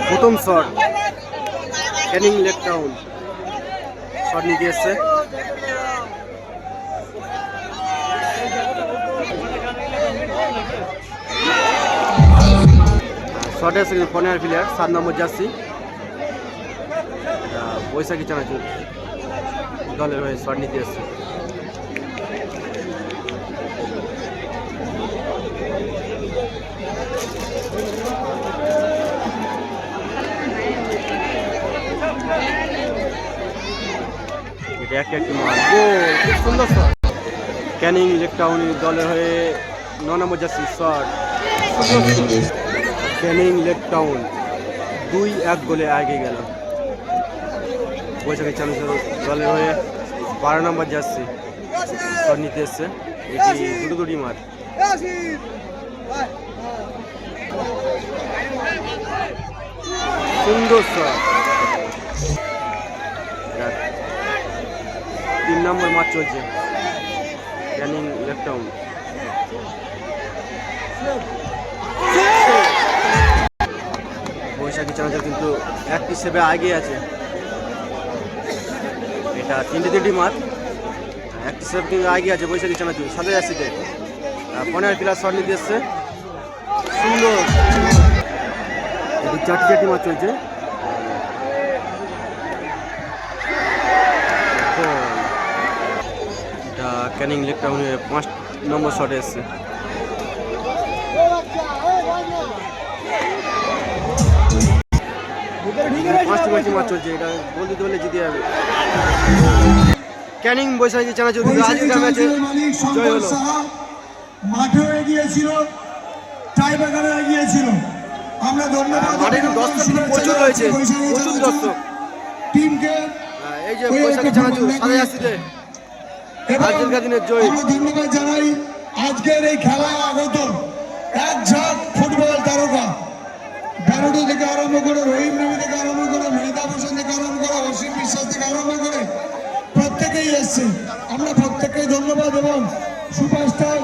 প্রথম shot Canning Lake town shot নিতে এসছে। শটে এসে কিন্তু কর্নার প্লেয়ার 7 নম্বর জার্সি বৈশাখী চানাচুর দলের হয়ে শট নিতে এসছে। এটা একটি মাল গোল, খুব সুন্দর শট ক্যানিং লেক টাউন দলের হয়ে 9 নম্বর জার্সি শট। ক্যানিং লেক টাউন 2-1 গোলে এগিয়ে গেল। বৈশাখী চানাচুর দলের হয়ে 12 নম্বর জার্সি শট নিতে এসছে। এটি দুটি মাঠ। সুন্দর শট 3 নম্বর মাঠ চলছে ক্যানিং লেক টাউন। বৈশাখী চানাচুর কিন্তু 1-7 এগিয়ে আছে। এটা 3টি মাঠ 1-7 কিন্তু এগিয়ে আছে বৈশাখী চানাচুর সাথে জার্সিতে। 15 প্লাস শট নিতে এসছে। সুন্দর এটি 4টি মাঠ চলছে। এটা ক্যানিং লেক টাউনে 5 নম্বর শটে এসছে। পাঁচটি মাঠ চলছে। এটা গোল দিতে পারলে জিতে যাবে। ক্যানিং বৈশাখী চানাচুর আজকের ম্যাচে জয় হলো। মাঠেও এগিয়েছিল, টাইব্রেকারে এগিয়েছিল। আমরা ধন্যবাদ। মাঠে দর্শক প্রচুর রয়েছে, প্রচুর দর্শক টিমকে। এই যে বৈশাখী চানাচুর সাথে আসছে আজকের দিনের জয়। আমরা ধন্যবাদ জানাই আজকের এই খেলায় আগত এক ঝাঁক ফুটবল তারকা গারুডো থেকে আরম্ভ করে রহিম নবী থেকে আরম্ভ করে মেহতাব হোসেন থেকে আরম্ভ করে অসীম বিশ্বাস থেকে আরম্ভ করে প্রত্যেকেই এসছে। আমরা প্রত্যেককে ধন্যবাদ এবং সুপারস্টার